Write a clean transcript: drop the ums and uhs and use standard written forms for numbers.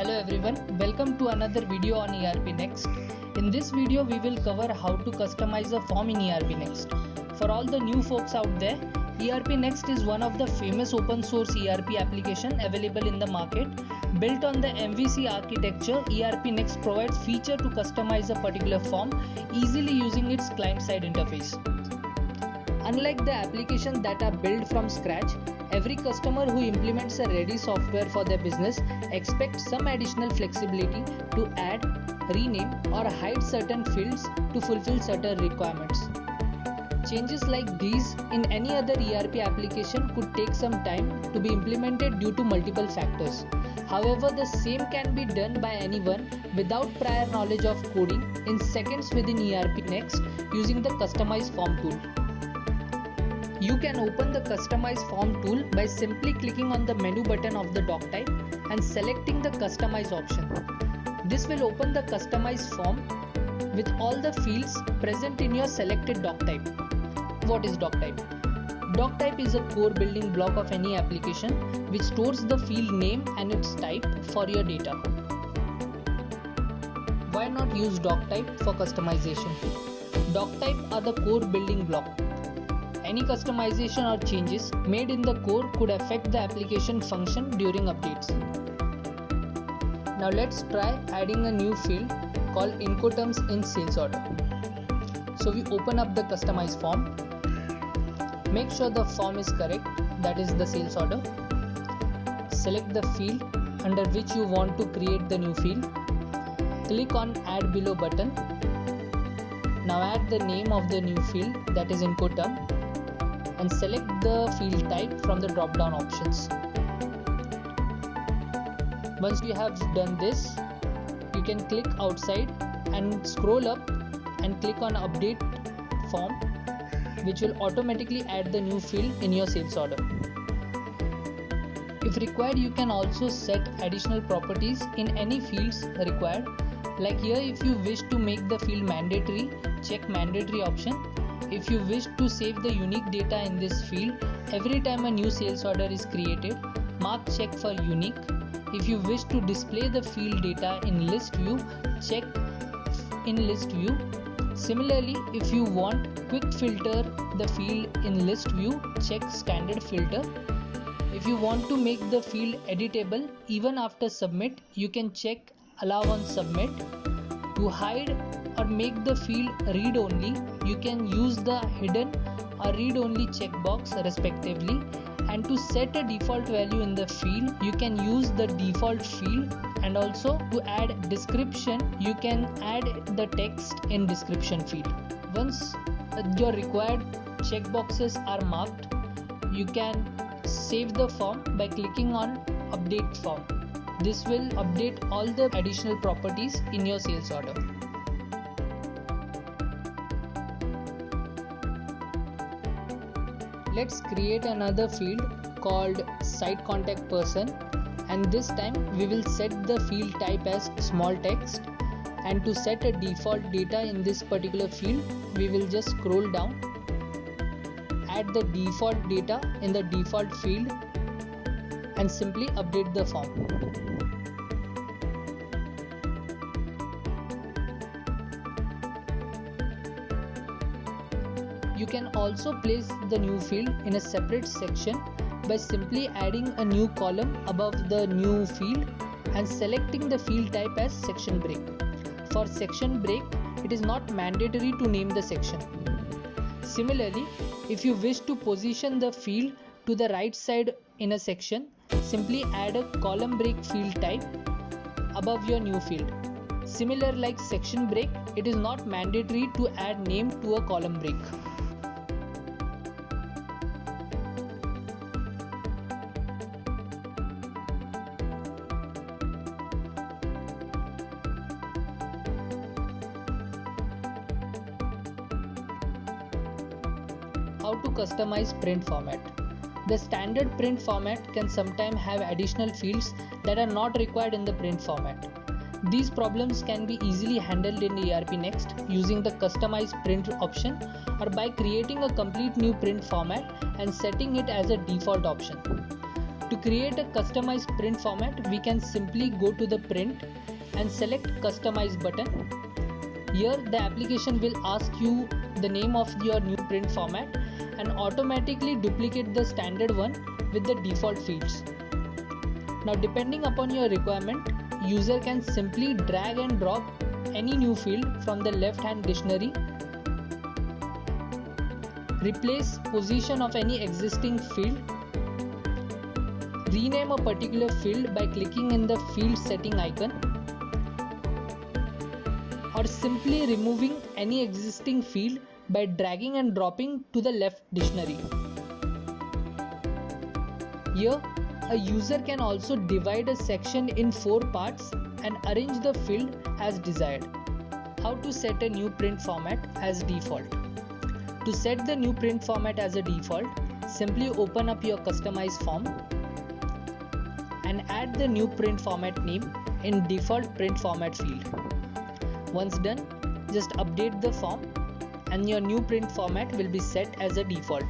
Hello everyone, welcome to another video on ERP Next. In this video we will cover how to customize a form in ERP Next. For all the new folks out there, ERP Next is one of the famous open source ERP application available in the market. Built on the MVC architecture, ERP Next provides feature to customize a particular form easily using its client-side interface. Unlike the applications that are built from scratch, every customer who implements a ready software for their business expects some additional flexibility to add, rename or hide certain fields to fulfill certain requirements. Changes like these in any other ERP application could take some time to be implemented due to multiple factors. However, the same can be done by anyone without prior knowledge of coding in seconds within ERP Next using the Customize Form tool. You can open the Customize Form tool by simply clicking on the menu button of the doc type and selecting the Customize option. This will open the Customize form with all the fields present in your selected doc type. What is doc type? Doc type is a core building block of any application which stores the field name and its type for your data. Why not use doc type for customization? Doc type are the core building block. Any customization or changes made in the core could affect the application function during updates. Now let's try adding a new field called Incoterms in sales order. So we open up the Customize form. Make sure the form is correct, that is the sales order. Select the field under which you want to create the new field. Click on Add Below button. Now add the name of the new field, that is Incoterm, and select the field type from the drop down options. Once you have done this, you can click outside and scroll up and click on Update Form, which will automatically add the new field in your sales order. If required, you can also set additional properties in any fields required. Like here, if you wish to make the field mandatory, check mandatory option. If you wish to save the unique data in this field, every time a new sales order is created, mark check for unique. If you wish to display the field data in list view, check in list view. Similarly, if you want quick filter the field in list view, check standard filter. If you want to make the field editable even after submit, you can check allow on submit. To hide or make the field read only, you can use the hidden or read only checkbox respectively. And to set a default value in the field, you can use the default field, and also to add description, you can add the text in description field. Once your required checkboxes are marked, you can save the form by clicking on Update Form. This will update all the additional properties in your sales order. Let's create another field called Site Contact Person, and this time we will set the field type as small text, and to set a default data in this particular field, we will just scroll down, add the default data in the default field and simply update the form. You can also place the new field in a separate section by simply adding a new column above the new field and selecting the field type as section break. For section break, it is not mandatory to name the section. Similarly, if you wish to position the field to the right side in a section, simply add a column break field type above your new field. Similar like section break, it is not mandatory to add name to a column break. How to customize print format. The standard print format can sometimes have additional fields that are not required in the print format. These problems can be easily handled in ERP Next using the Customize Print option or by creating a complete new print format and setting it as a default option. To create a customized print format, we can simply go to the print and select customize button. Here the application will ask you the name of your new print format and automatically duplicate the standard one with the default fields. Now depending upon your requirement, user can simply drag and drop any new field from the left hand dictionary, replace position of any existing field, rename a particular field by clicking in the field setting icon, or simply removing any existing field by dragging and dropping to the left dictionary. Here, a user can also divide a section in 4 parts and arrange the field as desired. How to set a new print format as default? To set the new print format as a default, simply open up your customize form and add the new print format name in default print format field. Once done, just update the form and your new print format will be set as a default.